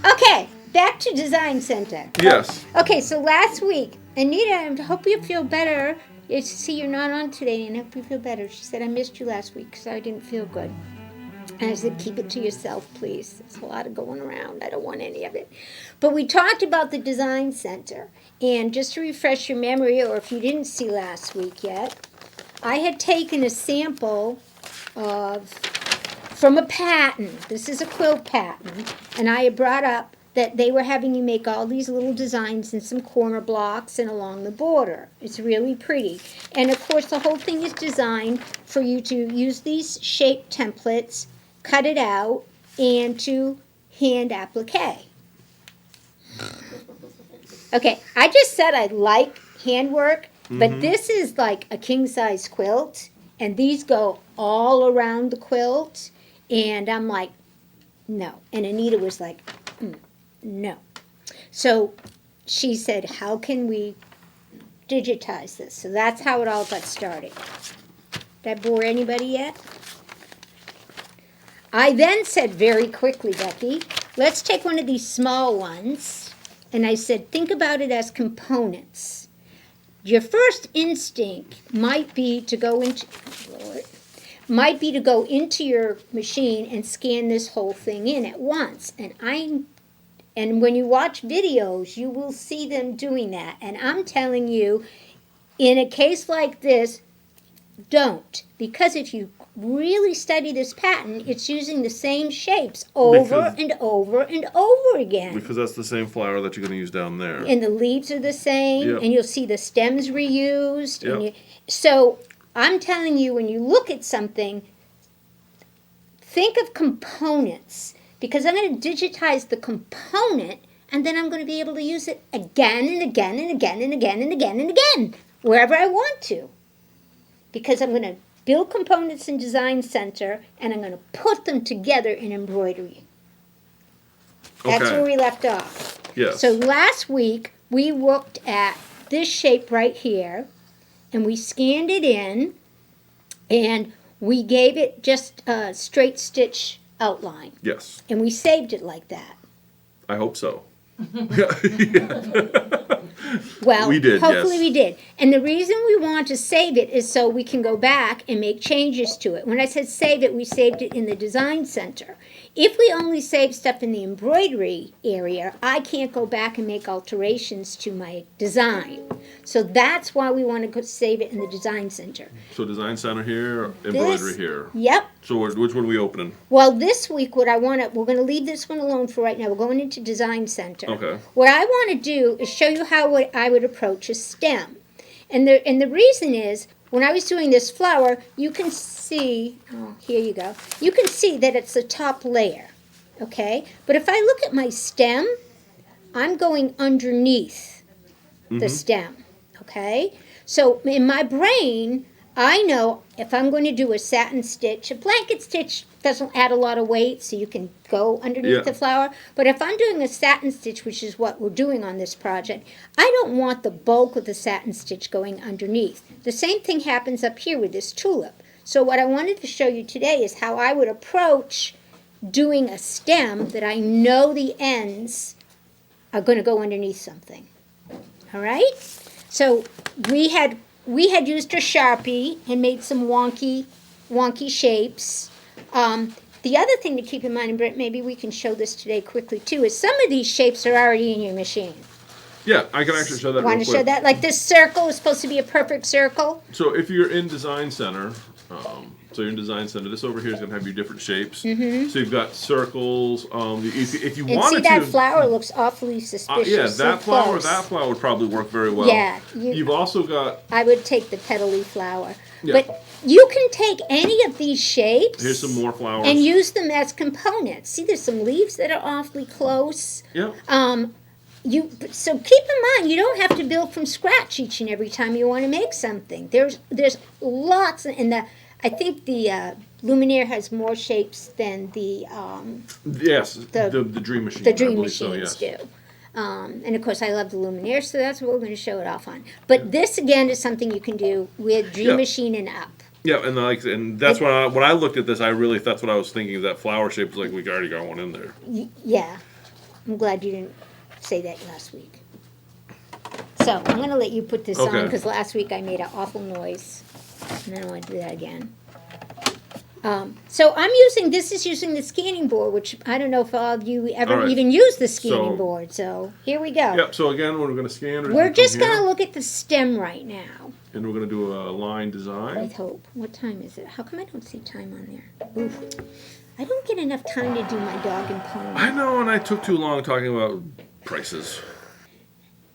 Okay, back to Design Center. Yes. Okay, so last week, Anita, I hope you feel better. See, you're not on today, and I hope you feel better. She said, I missed you last week because I didn't feel good. And I said, keep it to yourself, please. There's a lot of going around. I don't want any of it. But we talked about the Design Center. And just to refresh your memory, or if you didn't see last week yet, I had taken a sample from a pattern. This is a quilt pattern. And I had brought up that they were having you make all these little designs in some corner blocks and along the border. It's really pretty. And of course, the whole thing is designed for you to use these shape templates, cut it out, and to hand applique. Okay, I just said I like handwork, but this is like a king-size quilt, and these go all around the quilt, and I'm like, no. And Anita was like, no. So she said, how can we digitize this? So that's how it all got started. Did I bore anybody yet? I then said very quickly, Becky, let's take one of these small ones. And I said, think about it as components. Your first instinct might be to go into your machine and scan this whole thing in at once. And when you watch videos, you will see them doing that. And I'm telling you, in a case like this, don't. Because if you really study this pattern, it's using the same shapes over and over and over again. Because that's the same flower that you're going to use down there. And the leaves are the same, Yep. and you'll see the stems reused. Yep. So I'm telling you, when you look at something, think of components. Because I'm going to digitize the component, and then I'm going to be able to use it again and again and again and again and again and again, wherever I want to. Because I'm going to build components in Design Center, and I'm going to put them together in embroidery. That's Okay. where we left off. Yes. So last week, we looked at this shape right here, and we scanned it in, and we gave it just a straight stitch outline. Yes. And we saved it like that. I hope so. Well, We did, hopefully yes. we did. And the reason we want to save it is so we can go back and make changes to it. When I said save it, we saved it in the Design Center. If we only save stuff in the embroidery area, I can't go back and make alterations to my design. So that's why we want to save it in the Design Center. So Design Center here, embroidery here. Yep. So which one are we opening? Well, this week, we're going to leave this one alone for right now. We're going into Design Center. Okay. What I want to do is show you how I would approach a stem. And the reason is, when I was doing this flower, you can see, here you go. You can see that it's the top layer, okay? But if I look at my stem, I'm going underneath the stem, okay? So in my brain, I know if I'm going to do a satin stitch, a blanket stitch doesn't add a lot of weight, so you can go underneath the flower. But if I'm doing a satin stitch, which is what we're doing on this project, I don't want the bulk of the satin stitch going underneath. The same thing happens up here with this tulip. So what I wanted to show you today is how I would approach doing a stem that I know the ends are going to go underneath something. All right? So we had used a Sharpie and made some wonky shapes. The other thing to keep in mind, and Brent, maybe we can show this today quickly too, is some of these shapes are already in your machine. Yeah, I can actually show that Want real to quick. show that? Like this circle is supposed to be a perfect circle. So if you're in Design Center, so you're in Design Center, this over here is going to have your different shapes. Mm-hmm. So you've got circles. If you And wanted see, that to, flower looks awfully suspicious. yeah, so that flower close. would probably work very well. Yeah, You've also got, I would take the petally flower. Yeah. But you can take any of these shapes. here's some more flowers. And use them as components. See, there's some leaves that are awfully close. Yeah. So keep in mind, you don't have to build from scratch each and every time you want to make something. There's lots, and I think the Luminaire has more shapes than the Yes, the Dream Machine. the I Dream believe so, Machines yes. do. And of course, I love the Luminaire, so that's what we're going to show it off on. But this again is something you can do with Dream Yeah. Machine and up. Yeah, and that's when I looked at this, I really that's what I was thinking. That flower shape was like we already got one in there. Yeah. I'm glad you didn't say that last week. So I'm going to let you put this on Okay. because last week I made an awful noise. And I don't want to do that again. So this is using the scanning board, which I don't know if all of you ever All right. even use the scanning So- board. So here we go. Yep, so again, we're going to scan. We're just going to look at the stem right now. And we're going to do a line design. With hope. What time is it? How come I don't see time on there? Oof. I don't get enough time to do my dog and pony. I know, and I took too long talking about prices.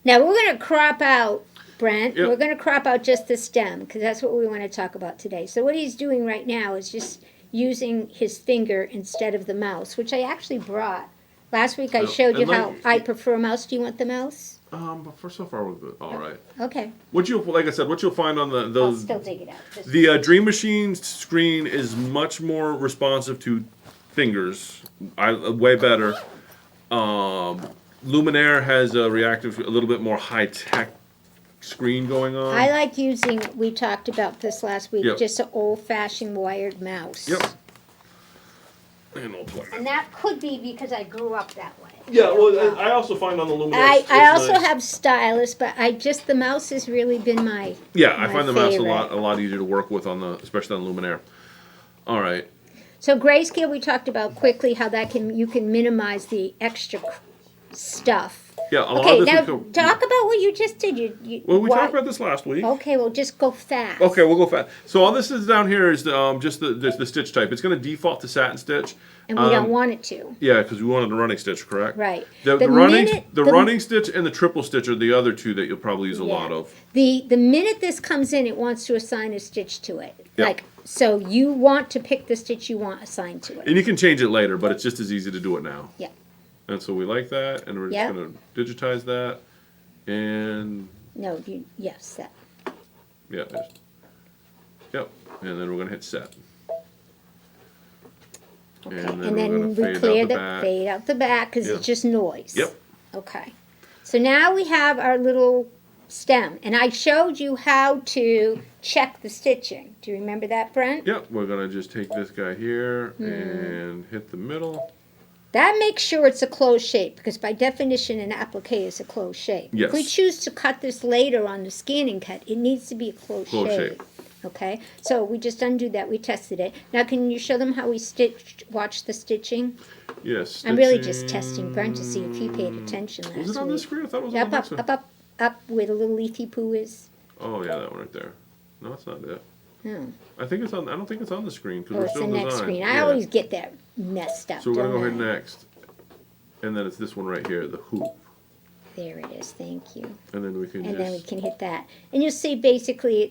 Now we're going to crop out, Brent. Yep. We're going to crop out just the stem because that's what we want to talk about today. So what he's doing right now is just using his finger instead of the mouse, which I actually brought. Last week I Yep. showed you And how like- I prefer a mouse. Do you want the mouse? But for so far we're good. All right. Okay. What you'll find on I'll those still dig it out. the Dream Machine screen is much more responsive to fingers. Way better. Luminaire has a little bit more high tech screen going on. I like using, we talked about this last week, Yep. just an old-fashioned wired mouse. Yep. And we'll plug it. And that could be because I grew up that way. Yeah, well, I also find on the Luminaire. I also have stylus, but the mouse has really been my Yeah, I my find the mouse favorite. a lot easier to work with especially on Luminaire. All right. So grayscale, we talked about quickly how you can minimize the extra stuff. Yeah, a lot Okay, of this now we could- talk about what you just did. You we talked about this last week. Okay, well, just go fast. Okay, we'll go fast. So all this is down here is just the stitch type. It's going to default to satin stitch. And we don't want it to. Yeah, because we wanted the running stitch, correct? Right. The running stitch and the triple stitch are the other two that you'll probably use a lot of. The minute this comes in, it wants to assign a stitch to it. Yep. So you want to pick the stitch you want assigned to it. And you can change it later, but it's just as easy to do it now. Yeah. And so we like that, and we're just Yep. going to digitize that, and No, yes, that. yeah, yep. And then we're going to hit set. Okay, And and then then, we're gonna we fade clear out the back. fade out the back because Yeah. it's just noise. Yep. Okay. So now we have our little stem, and I showed you how to check the stitching. Do you remember that, Brent? Yep, we're going to just take this guy here Hmm. and hit the middle. That makes sure it's a closed shape because by definition an applique is a closed shape. Yes. If we choose to cut this later on the scanning cut, it needs to be a closed shape. Okay, so we just undo that. We tested it. Now, can you show them how we watch the stitching? Yes. I'm really just testing Brent to see if he paid attention last Was it on this week. screen? I thought it was on Up, the up, next one. up, where the little leafy poo is. Oh yeah, that one right there. No, it's not it. Oh, I think it's on. I don't think it's on the screen because oh we're it's the still in next design. screen. I Yeah. always get that messed up. So we're gonna go don't ahead I? next, and then it's this one right here, the hoop, There it is. Thank you. and then we can And just. then we can hit that, and you'll see basically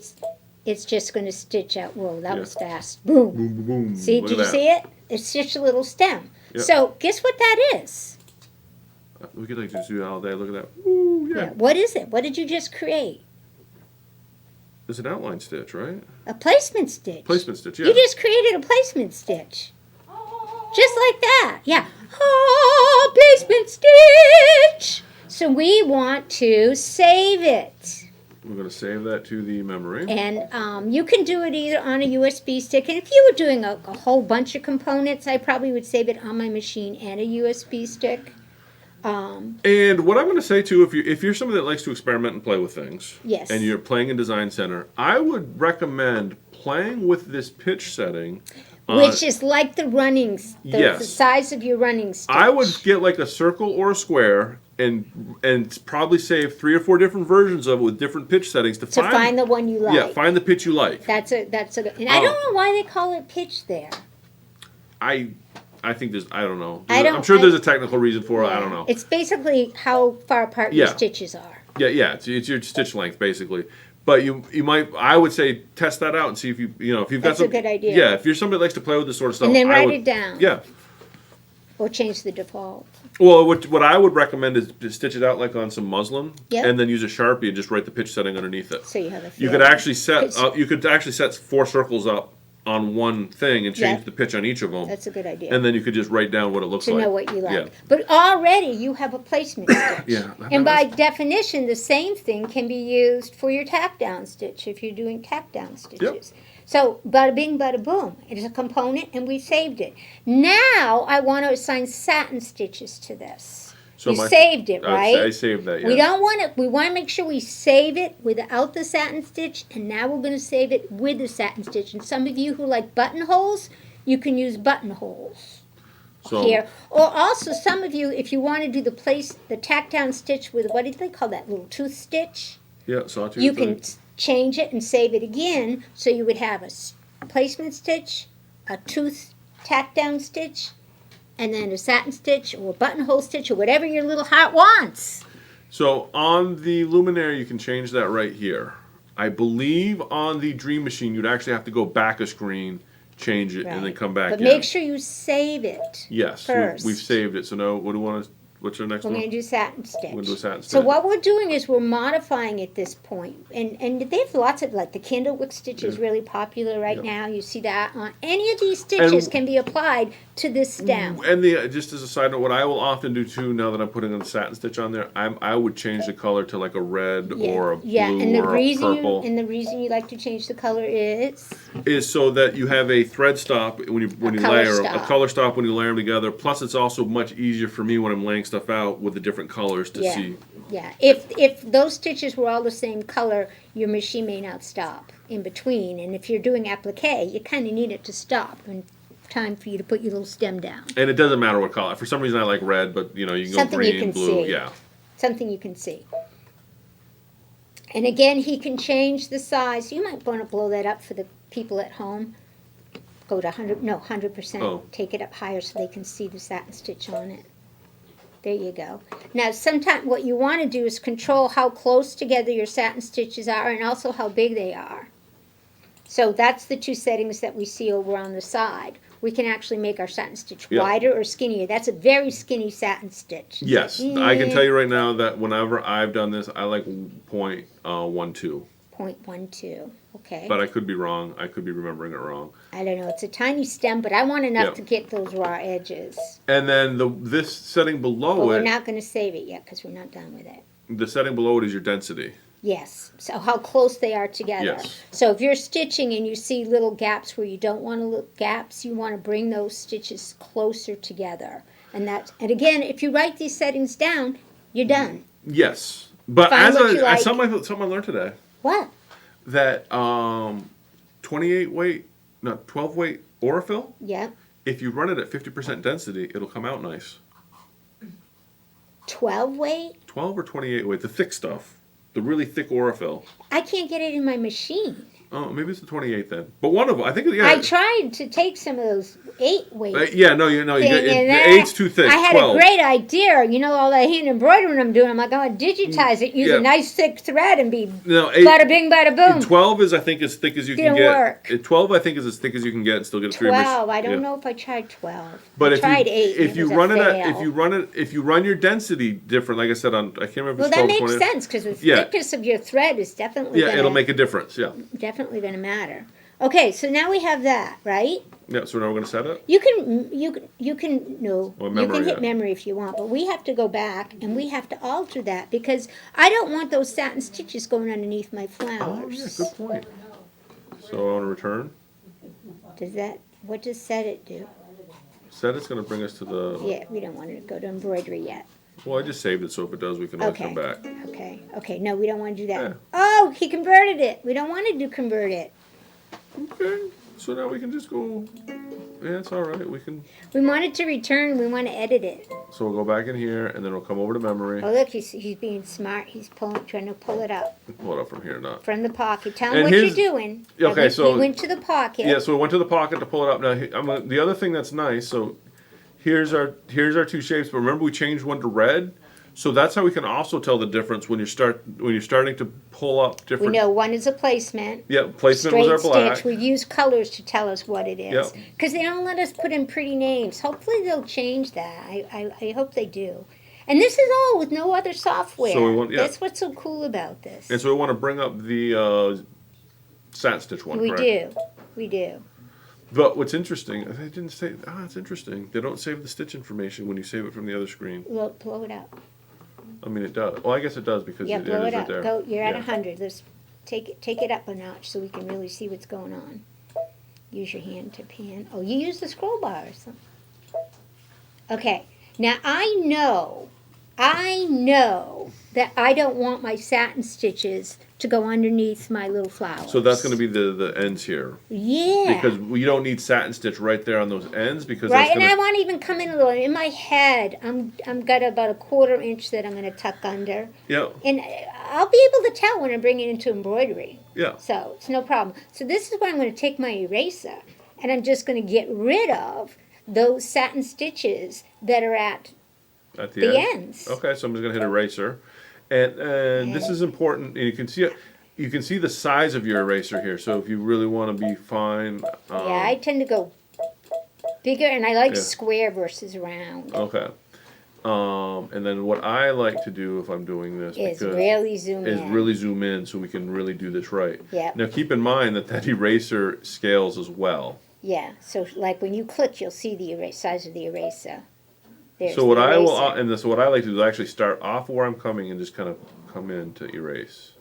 it's just going to stitch out. Whoa, that Yeah. was fast. Boom. Boom, boom, boom. See, Look did at you see it? It's just a little stem. Yep. So guess what that is? We could like just do it all day. Look at that. Ooh, yeah. What is it? What did you just create? It's an outline stitch, right? A placement stitch. Placement stitch. Yeah. You just created a placement stitch. Just like that. Yeah. Oh, placement stitch. So we want to save it. We're gonna save that to the memory. And you can do it either on a USB stick. And if you were doing a whole bunch of components, I probably would save it on my machine and a USB stick. And what I'm going to say too, if you're somebody that likes to experiment and play with things, Yes. and you're playing in Design Center, I would recommend playing with this pitch setting. Which is like the the Yes. size of your running stitch. I would get like a circle or a square and probably save 3 or 4 different versions of it with different pitch settings to find the one you like. Yeah, find the pitch you like. That's a and I don't know why they call it pitch there. I think there's, I don't know. I don't- I'm sure there's a technical reason for it. I don't know. It's basically how far apart your Yeah. stitches are. Yeah, it's your stitch length basically. But you might, I would say, test that out and see if if you've got That's some. a good idea. Yeah, if you're somebody that likes to play with this sort of stuff, And then I write would- it down. Yeah. Or change the default. Well, what I would recommend is to stitch it out like on some muslin, Yep. and then use a Sharpie and just write the pitch setting underneath it. So you have a You feel. could actually set It's- you could actually set 4 circles up on one thing and change Yeah. the pitch on each of them. That's a good idea. And then you could just write down what it looks to like. know what you like. Yeah. But already you have a placement stitch. Yeah. And by definition, the same thing can be used for your tack down stitch if you're doing tack down stitches. So bada bing, bada boom. It is a component and we saved it. Now I want to assign satin stitches to this. So you saved it, right? I saved that, yeah. We don't want it. We want to make sure we save it without the satin stitch, and now we're going to save it with the satin stitch. And some of you who like buttonholes, you can use buttonholes here. Or also, some of you, if you want to do the tack down stitch with, what do they call that, little tooth stitch? Yeah, sawtooth. You can change it and save it again, so you would have a placement stitch, a tooth tack down stitch, and then a satin stitch or a buttonhole stitch or whatever your little heart wants. So on the luminary, you can change that right here. I believe on the Dream Machine, you'd actually have to go back a screen, change it, and then come back in. But make sure you save it. Yes, first. we've saved it. So now, what do you want to? What's your next one? We're going to do satin stitch. We're going to do a satin stitch. So what we're doing is we're modifying at this point. And they have lots of, like the candlewick stitch is really popular right now. You see that on any of these stitches can be applied to this stem. And just as a side note, what I will often do too, now that I'm putting a satin stitch on there, I would change the color to like a red or a blue or a purple. And the reason you like to change the color is so that you have a thread stop when you layer them, a color stop when you layer them together. Plus, it's also much easier for me when I'm laying stuff out with the different colors to see. Yeah, if those stitches were all the same color, your machine may not stop in between. And if you're doing applique, you kind of need it to stop and time for you to put your little stem down. And it doesn't matter what color. For some reason, I like red, but you can go green, blue. Yeah. Something you can see. And again, he can change the size. You might want to blow that up for the people at home. Go to 100%. Oh. Take it up higher so they can see the satin stitch on it. There you go. Now, sometimes what you want to do is control how close together your satin stitches are and also how big they are. So that's the two settings that we see over on the side. We can actually make our satin stitch wider or skinnier. That's a very skinny satin stitch. Yes, I can tell you right now that whenever I've done this, I like 0.12. 0.12, okay. But I could be wrong. I could be remembering it wrong. I don't know. It's a tiny stem, but I want enough to get those raw edges. And then this setting below but we're not going to save it yet because we're not done with it. The setting below it is your density. Yes, so how close they are together. Yes. So if you're stitching and you see little gaps where you don't want to look gaps, you want to bring those stitches closer together. And again, if you write these settings down, you're done. As something I learned today. What? That 28 weight, no, 12 weight Aurifil. Yeah. If you run it at 50% density, it'll come out nice. 12 weight? 12 or 28 weight, the thick stuff. The really thick Aurifil. I can't get it in my machine. Oh, maybe it's the 28 then. But one of them, I think. Yeah. I tried to take some of those 8 weight. The 8's too thick. I had 12. a great idea. All that hand embroidering I'm doing. I'm like, I'm going to digitize it, use a nice thick thread, and be bada bing, bada boom. 12 is, I think, as thick as you can get. Work. 12, I think, is as thick as you can get and still get it through your machine. 12. I don't know if I tried 12. But I tried 8. If you run your density different, like I said, I can't remember. Well, that makes sense because the thickness of your thread is definitely it'll make a difference. Yeah, definitely going to matter. Okay, so now we have that, right? Yeah. So now we're going to set it. You can hit memory if you want, but we have to go back and we have to alter that because I don't want those satin stitches going underneath my flowers. Oh yeah, good point. So I want to return. What does set it do? Set it's going to bring us to the. Yeah, we don't want to go to embroidery yet. Well, I just saved it, so if it does, we can always come back. Okay. No, we don't want to do that. Yeah. Oh, he converted it. We don't want to convert it. Okay. So now we can just go. Yeah, it's all right. We can. We want it to return. We want to edit it. So we'll go back in here, and then we'll come over to memory. Oh, look, he's being smart. He's trying to pull it up. Pull it up from here, not from the pocket. Tell him what you're doing. Okay, so he went to the pocket. Yeah, so we went to the pocket to pull it up. Now, the other thing that's nice. So here's our two shapes. But remember, we changed one to red. So that's how we can also tell the difference when you're starting to pull up different. We know one is a placement. Yeah, placement was our black. Stitch. We use colors to tell us what it is. Because they don't let us put in pretty names. Hopefully they'll change that. I hope they do. And this is all with no other software. So that's what's so cool about this. And so we want to bring up the satin stitch one. We do. But what's interesting, they didn't say. It's interesting. They don't save the stitch information when you save it from the other screen. Well, blow it up. I mean, it does. Well, I guess it does because it is right there. Go. You're at 100. Let's take it up a notch so we can really see what's going on. Use your hand to pan. Oh, you use the scroll bar or something. Okay. Now I know I know that I don't want my satin stitches to go underneath my little flowers. So that's going to be the ends here. Yeah. Because you don't need satin stitch right there on those ends because Right, that's and gonna, I want to even come in a little. In my head, I'm got about a 1/4 inch that I'm going to tuck under, yeah, and I'll be able to tell when I bring it into embroidery. yeah. So it's no problem. So this is where I'm going to take my eraser, and I'm just going to get rid of those satin stitches that are at At the the end. ends. Okay, so I'm just gonna hit eraser, and this is important. And you can see it. You can see the size of your eraser here. So if you really want to be fine. Yeah, I tend to go bigger, and I like Yeah. square versus round. Okay. And then what I like to do if I'm doing this Is because really zoom is in. really zoom in so we can really do this right. Yeah. Now keep in mind that eraser scales as well. Yeah, so like when you click, you'll see the size of the eraser. There's So what the I will eraser. and this what I like to do is actually start off where I'm coming and just kind of come in to erase.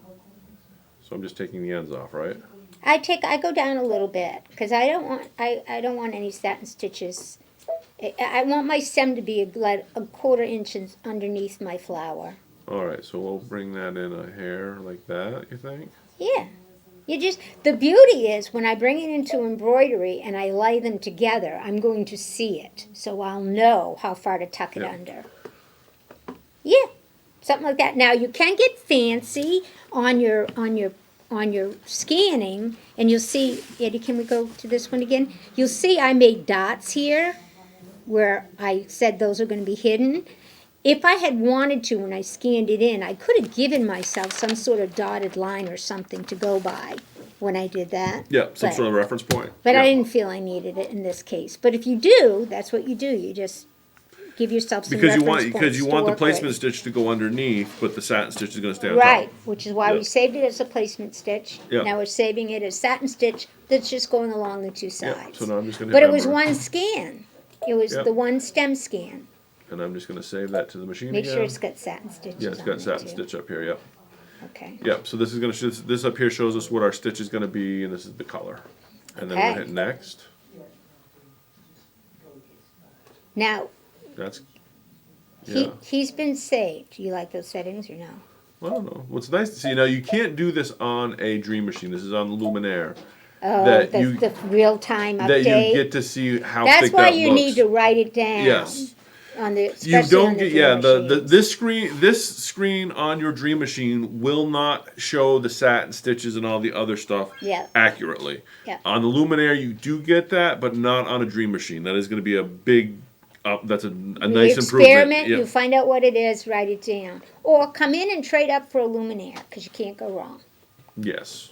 So I'm just taking the ends off, right? I go down a little bit because I don't want any satin stitches. I want my stem to be a 1/4 inch underneath my flower. All right, so we'll bring that in a hair like that. You think? Yeah, the beauty is when I bring it into embroidery and I lay them together, I'm going to see it, so I'll know how far to tuck it Yeah. under. Yeah, something like that. Now you can get fancy on your scanning, and you'll see. Eddie, can we go to this one again? You'll see I made dots here, where I said those are going to be hidden. If I had wanted to, when I scanned it in, I could have given myself some sort of dotted line or something to go by when I did that. Yeah, some But- sort of reference point. But yeah. I didn't feel I needed it in this case. But if you do, that's what you do. You just give yourself some Because reference you points to want the work placement with. stitch to go underneath, but the satin stitch is going to stay on Right, top. which is why Yeah. we saved it as a placement stitch. Yeah. Now we're saving it as satin stitch that's just going along the two Yeah. sides. So now I'm just going to. But it was one scan. It was Yep. the one stem scan. And I'm just going to save that to the machine Make again. sure it's got satin stitches Yeah, it's on got it, satin too. stitch up here. Yep. Okay. Yep. So this is going to this up here shows us what our stitch is going to be, and this is the color. And then Okay. we'll hit next. Now, That's. Yeah. he's been saved. Do you like those settings or no? I don't know. What's nice to see now, you can't do this on a Dream Machine. This is on the Luminaire. Oh, That the real-time update. That you get to see how That's thick why that you looks. need to write it down. Yes. On the, You especially don't on the get yeah Dream the machines. this screen on your Dream Machine will not show the satin stitches and all the other stuff Yeah. accurately. Yeah. On the Luminaire you do get that, but not on a Dream Machine. That is going to be a big that's a nice You improvement. experiment, Yeah. you find out what it is, write it down. Or come in and trade up for a Luminaire, because you can't go wrong. Yes.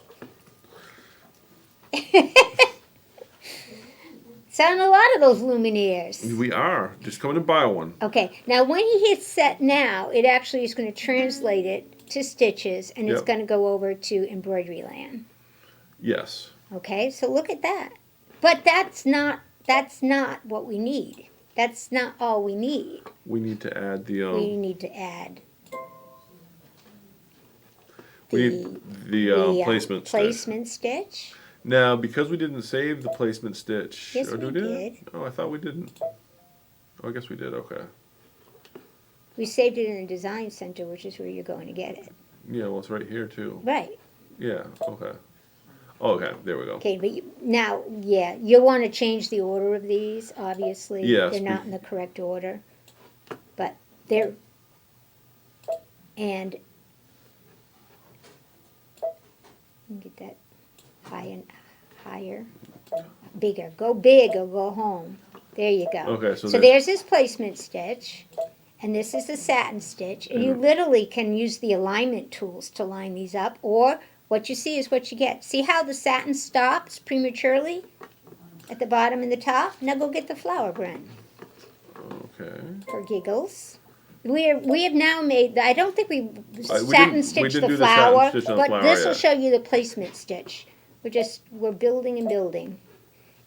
Selling a lot of those Luminaires. We are just coming to buy one. Okay, now when he hits set now, it actually is going to translate it to stitches, and it's Yep. going to go over to embroidery land. Yes. Okay, so look at that. But that's not what we need. That's not all we need. We need to add the We need to add we need the placement stitch. placement stitch. Now, because we didn't save the placement stitch, Yes, or we did? did. Oh, I thought we didn't. Oh, I guess we did. Okay. We saved it in the design center, which is where you're going to get it. Yeah, well, it's right here too. Right. Yeah. Okay. Oh, okay. There we go. Okay, but now, yeah, you'll want to change the order of these, obviously. Yes, They're not in the correct order. But they're, and, get that higher, bigger. Go big or go home. There you go. Okay, so there's this placement stitch, and this is the satin stitch, and you literally can use the alignment tools to line these up, or what you see is what you get. See how the satin stops prematurely at the bottom and the top? Now go get the flower, Brent, Okay. for giggles. We have now made, I don't think we we satin didn't stitched do the the satin flower, stitch on the but flower this will yet. show you the placement stitch. We're building and building.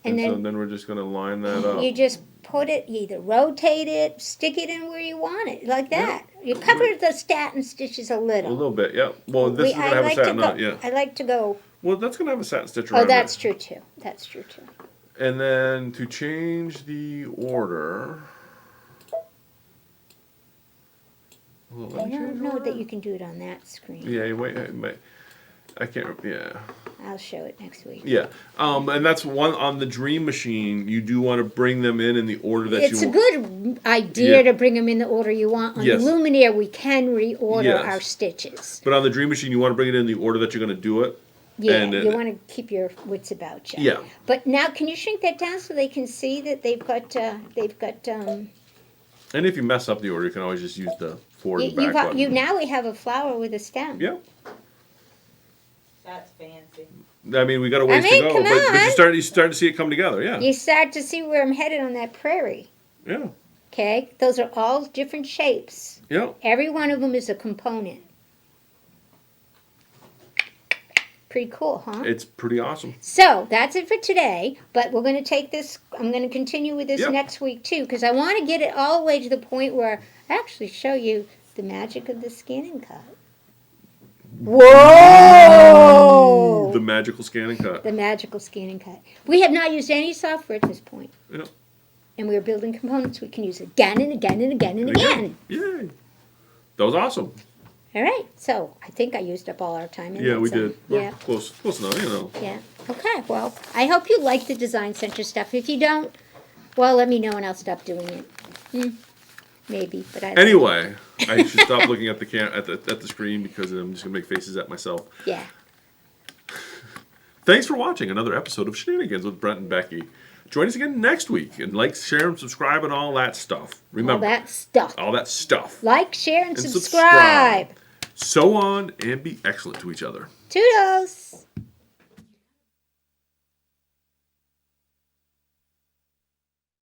And And so then then we're just gonna line that up. you just put it, you either rotate it, stick it in where you want it, like that. You cover the satin stitches a A little. little bit. Yeah. Well, this is gonna have a satin on it. Yeah. I like to go, Well, that's gonna have a satin stitch around oh, that's it. true too. That's true too. And then to change the order. Well, I don't know that you can do it on that screen. Yeah, wait, I can't. Yeah. I'll show it next week. Yeah, and that's one on the Dream Machine. You do want to bring them in the order that It's you a want. good idea to bring them in the order you want. On Yes. the Luminaire, we can reorder Yes. our stitches. But on the Dream Machine, you want to bring it in the order that you're going to do it. Yeah, And, you want to keep your wits about you. Yeah. But now, can you shrink that down so they can see that they've got And if you mess up the order, you can always just use the forward and back button. now we have a flower with a stem. Yeah. That's fancy. I mean, we got a ways to go, come but on. you start to see it come together. Yeah. You start to see where I'm headed on that prairie. Yeah. Okay, those are all different shapes. Yeah. Every one of them is a component. Pretty cool, huh? It's pretty awesome. So that's it for today, but we're going to take this, I'm going to continue with this Yep. next week too, because I want to get it all the way to the point where I actually show you the magic of the scan and cut. Whoa! The magical scan and cut. The magical scan and cut. We have not used any software at this point. Yeah. And we're building components we can use again and again and again and again. Yay. That was awesome. All right, so I think I used up all our time. Yeah, we did. We're Yeah. Close enough, you know. Yeah. Okay. Well, I hope you like the Design Center stuff. If you don't, well, let me know and I'll stop doing it. Maybe, but I. Anyway, I should stop looking at the at the screen because I'm just gonna make faces at myself. Yeah. Thanks for watching another episode of Shenanigans with Brent and Becky. Join us again next week and like, share, and subscribe and all that stuff. Remember All that stuff. all that stuff. Like, share, and And subscribe. So on and be excellent to each other. Toodles.